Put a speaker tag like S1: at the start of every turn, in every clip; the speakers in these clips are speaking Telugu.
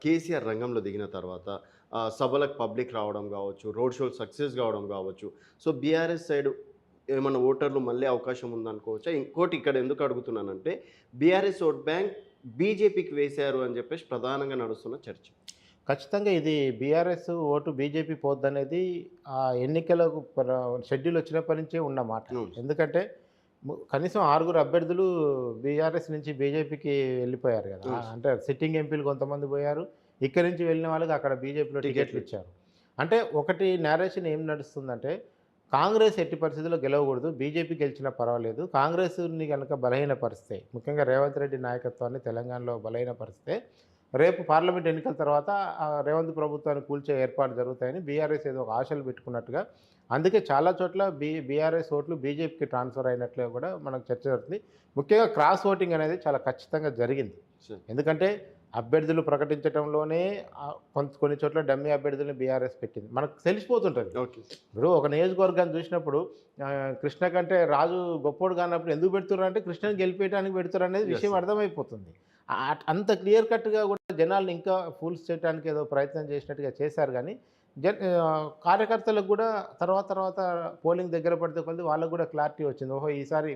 S1: కేసీఆర్ రంగంలో దిగిన తర్వాత సభలకు పబ్లిక్ రావడం గావచ్చు, రోడ్ షోలు సక్సెస్ గావడం గావచ్చు. సో, బీఆర్ఎస్ సైడ్ ఏమన్నా ఓటర్లు మళ్ళీ అవకాశం ఉందనుకోవచ్చా? ఇంకోటి ఇక్కడ ఎందుకు అడుగుతున్నానంటే, బీఆర్ఎస్ ఓట్ బ్యాంక్ బీజేపీకి వేశారు అని జెప్పేసి ప్రధానంగా నడుస్తున్న చర్చ.
S2: ఖచ్చితంగా ఇది బీఆర్ఎస్ ఓటు బీజేపీ పోద్దనేది ఎన్నికలకు షెడ్యూల్ వచ్చినప్పటి నుంచే ఉన్న మాట.
S1: అవును.
S2: ఎందుకంటే కనీసం 6 అభ్యర్థులు బీఆర్ఎస్ నుంచి బీజేపీకి వెళ్ళిపోయారు కదా!
S1: అవును.
S2: అంటే సిట్టింగ్ ఎంపీలు కొంతమంది పోయారు. ఇక్కడి నుంచి వెళ్ళిన వాళ్ళకి అక్కడ బీజేపీలో టికెట్లు ఇచ్చారు. అంటే ఒకటి నేరేషన్ ఏం నడుస్తుందంటే, కాంగ్రెస్ ఎట్టి పరిస్థితుల్లో గెలవకూడదు. బీజేపీ గెలిచినా పర్వాలేదు. కాంగ్రెస్‌ని గనక బలహీనపరిస్తే, ముఖ్యంగా రేవంత్ రెడ్డి నాయకత్వాన్ని తెలంగాణలో బలహీనపరిస్తే, రేపు పార్లమెంట్ ఎన్నికల తర్వాత రేవంత్ ప్రభుత్వాన్ని కూల్చే ఏర్పాటు జరుగుతాయని బీఆర్ఎస్ ఏదో ఒక ఆశలు పెట్టుకున్నట్టుగా, అందుకే చాలా చోట్ల బీఆర్ఎస్ ఓట్లు బీజేపీకి ట్రాన్స్‌ఫర్ అయినట్లుగా కూడా మనకు చర్చ జరుగుతుంది. ముఖ్యంగా క్రాస్ ఓటింగ్ అనేది చాలా ఖచ్చితంగా జరిగింది. ఎందుకంటే అభ్యర్థులు ప్రకటించడంలోనే కొన్ని చోట్ల డమ్మీ అభ్యర్థులను బీఆర్ఎస్ పెట్టింది. మనకు తెలిసిపోతుంటుంది.
S1: ఓకే.
S2: ఇప్పుడు ఒక నియోజకవర్గాన్ని చూసినప్పుడు కృష్ణ కంటే రాజు గొప్పోడు కానప్పుడు ఎందుకు పెడుతున్నారు అంటే కృష్ణని గెలిపేయడానికి పెడుతున్నారు అనేది విషయం అర్థమైపోతుంది. అంత క్లియర్ కట్గా కూడా జనాల్ని ఇంకా ఫూల్స్ చేయడానికి ఏదో ప్రయత్నం చేసినట్టుగా చేశారు. కానీ కార్యకర్తలకు కూడా తర్వాత పోలింగ్ దగ్గర పడితే కొద్ది వాళ్ళకు కూడా క్లారిటీ వచ్చింది. ఓహో, ఈసారి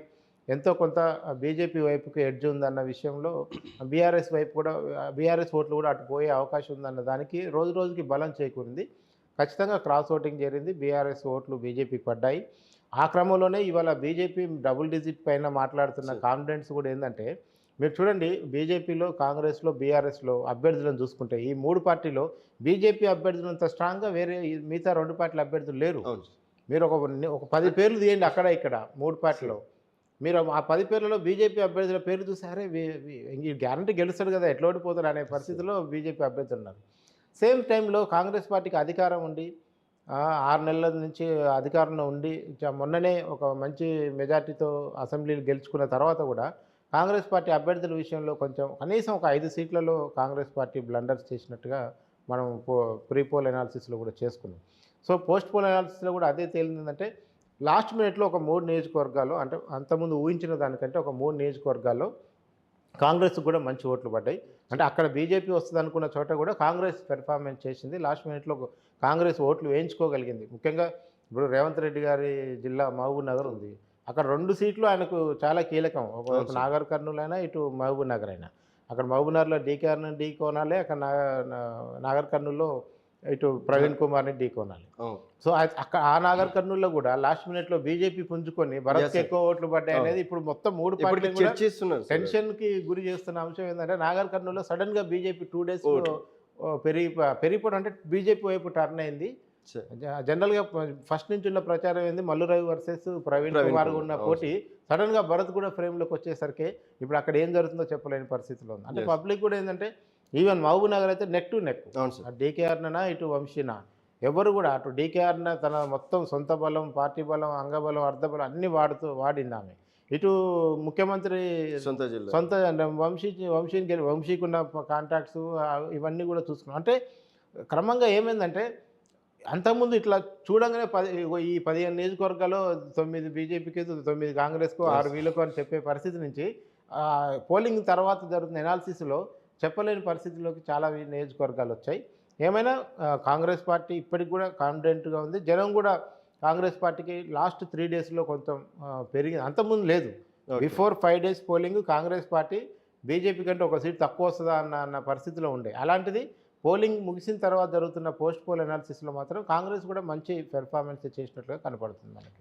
S2: ఎంతో కొంత బీజేపీ వైపుకి ఎడ్జ్ ఉందన్న విషయంలో బీఆర్ఎస్ వైపు కూడా బీఆర్ఎస్ ఓట్లు కూడా అటు పోయే అవకాశం ఉందన్న దానికి రోజు రోజుకి బలం చేకూరింది. ఖచ్చితంగా క్రాస్ ఓటింగ్ జరిగింది. బీఆర్ఎస్ ఓట్లు బీజేపీకి పడ్డాయి. ఆ క్రమంలోనే ఇవాళ బీజేపీ డబుల్ డిజిట్ పైన మాట్లాడుతున్న కాన్ఫిడెన్స్ కూడా ఏంటంటే, మీరు చూడండి, బీజేపీలో, కాంగ్రెస్లో, బీఆర్ఎస్లో అభ్యర్థులను చూసుకుంటే ఈ 3 పార్టీలో బీజేపీ అభ్యర్థులంత స్ట్రాంగ్గా వేరే మిగతా 2 పార్టీల అభ్యర్థులు లేరు. మీరు ఒక 10 పేర్లు తీయండి అక్కడ ఇక్కడ 3 పార్టీలో. మీరు ఆ 10 పేర్లలో బీజేపీ అభ్యర్థుల పేరు చూసి అరే ఈ గ్యారంటీ గెలుస్తాడు కదా, ఎట్లా ఓడిపోతాడు అనే పరిస్థితిలో బీజేపీ అభ్యర్థులు ఉన్నారు. సేమ్ టైంలో కాంగ్రెస్ పార్టీకి అధికారం ఉండి 6 నెలల నుంచి అధికారంలో ఉండి మొన్ననే ఒక మంచి మెజార్టీతో అసెంబ్లీలు గెలుచుకున్న తర్వాత కూడా కాంగ్రెస్ పార్టీ అభ్యర్థుల విషయంలో కొంచెం కనీసం ఒక 5 సీట్లలో కాంగ్రెస్ పార్టీ బ్లండర్స్ చేసినట్టుగా మనం ప్రీ పోల్ అనాలిసిస్లో కూడా చేసుకున్నాం. సో పోస్ట్ పోల్ అనాలిసిస్లో కూడా అదే తేలిందంటే, లాస్ట్ మినిట్లో ఒక 3 నియోజకవర్గాల్లో, అంటే అంతకుముందు ఊహించిన దానికంటే ఒక 3 నియోజకవర్గాల్లో కాంగ్రెస్కి కూడా మంచి ఓట్లు పడ్డాయి. అంటే అక్కడ బీజేపీ వస్తుంది అనుకున్న చోట కూడా కాంగ్రెస్ పెర్ఫార్మెన్స్ చేసింది. లాస్ట్ మినిట్లో కాంగ్రెస్ ఓట్లు వేయించుకోగలిగింది. ముఖ్యంగా ఇప్పుడు రేవంత్ రెడ్డి గారి జిల్లా మహబూబ్ నగర్ ఉంది. అక్కడ 2 సీట్లు ఆయనకు చాలా కీలకం. ఒకవైపు నాగర్ కర్నూలు అయినా, ఇటు మహబూబ్ నగర్ అయినా. అక్కడ మహబూబ్ నగర్లో డీకేఆర్ని ఢీకొనాలి, అక్కడ నాగర్ కర్నూలులో ఇటు ప్రవీణ్ కుమార్ని ఢీకొనాలి. సో ఆ నాగర్ కర్నూలులో కూడా లాస్ట్ మినిట్లో బీజేపీ పుంజుకొని భరత్కి ఎక్కువ ఓట్లు పడ్డాయి అనేది ఇప్పుడు మొత్తం 3 పార్టీలు టెన్షన్కి గురి చేస్తున్న అంశం ఏంటంటే, నాగర్ కర్నూలులో సడన్గా బీజేపీ 2 డేస్ పెరిగిపోవడం, అంటే బీజేపీ వైపు టర్న్ అయింది. జనరల్గా ఫస్ట్ నుంచి ఉన్న ప్రచారం ఏంది, మల్లురవి వర్సెస్ ప్రవీణ్ కుమార్ ఉన్న పోటీ సడన్గా భరత్ కూడా ఫ్రేమ్లోకి వచ్చేసరికి ఇప్పుడు అక్కడ ఏం జరుగుతుందో చెప్పలేని పరిస్థితిలో ఉంది. అంటే పబ్లిక్ కూడా ఏంటంటే, ఈవెన్ మహబూబ్ నగర్ అయితే నెక్ టు నెక్ డీకేఆర్నా ఇటు వంశీనా ఎవరు కూడా, అటు డీకేఆర్న తన మొత్తం సొంత బలం, పార్టీ బలం, అంగబలం, అర్ధబలం అన్నీ వాడింది ఆమె. ఇటు ముఖ్యమంత్రి సొంత వంశీకి ఉన్న కాంటాక్ట్స్ ఇవన్నీ కూడా చూసుకున్నాం. అంటే క్రమంగా ఏమైందంటే, అంతకుముందు ఇట్లా చూడంగానే ఈ 15 నియోజకవర్గాల్లో 9 బీజేపీకి, 9 కాంగ్రెస్కు, 6 వీళ్ళకు అని చెప్పే పరిస్థితి నుంచి పోలింగ్ తర్వాత జరుగుతున్న ఎనాలిసిస్లో చెప్పలేని పరిస్థితిలోకి చాలా నియోజకవర్గాలు వచ్చాయి. ఏమైనా కాంగ్రెస్ పార్టీ ఇప్పటికి కూడా కాన్ఫిడెంట్గా ఉంది. జనం కూడా కాంగ్రెస్ పార్టీకి లాస్ట్ 3 డేస్లో కొంచెం పెరిగింది. అంతకుముందు లేదు. Before 5 days polling Congress party BJP కంటే ఒక సీట్ తక్కువ వస్తుందా అన్న పరిస్థితిలో ఉండే. అలాంటిది పోలింగ్ ముగిసిన తర్వాత జరుగుతున్న పోస్ట్ పోల్ అనాలిసిస్లో మాత్రం కాంగ్రెస్ కూడా మంచి పెర్ఫార్మెన్స్ చేసినట్లుగా కనపడుతుంది మనకి.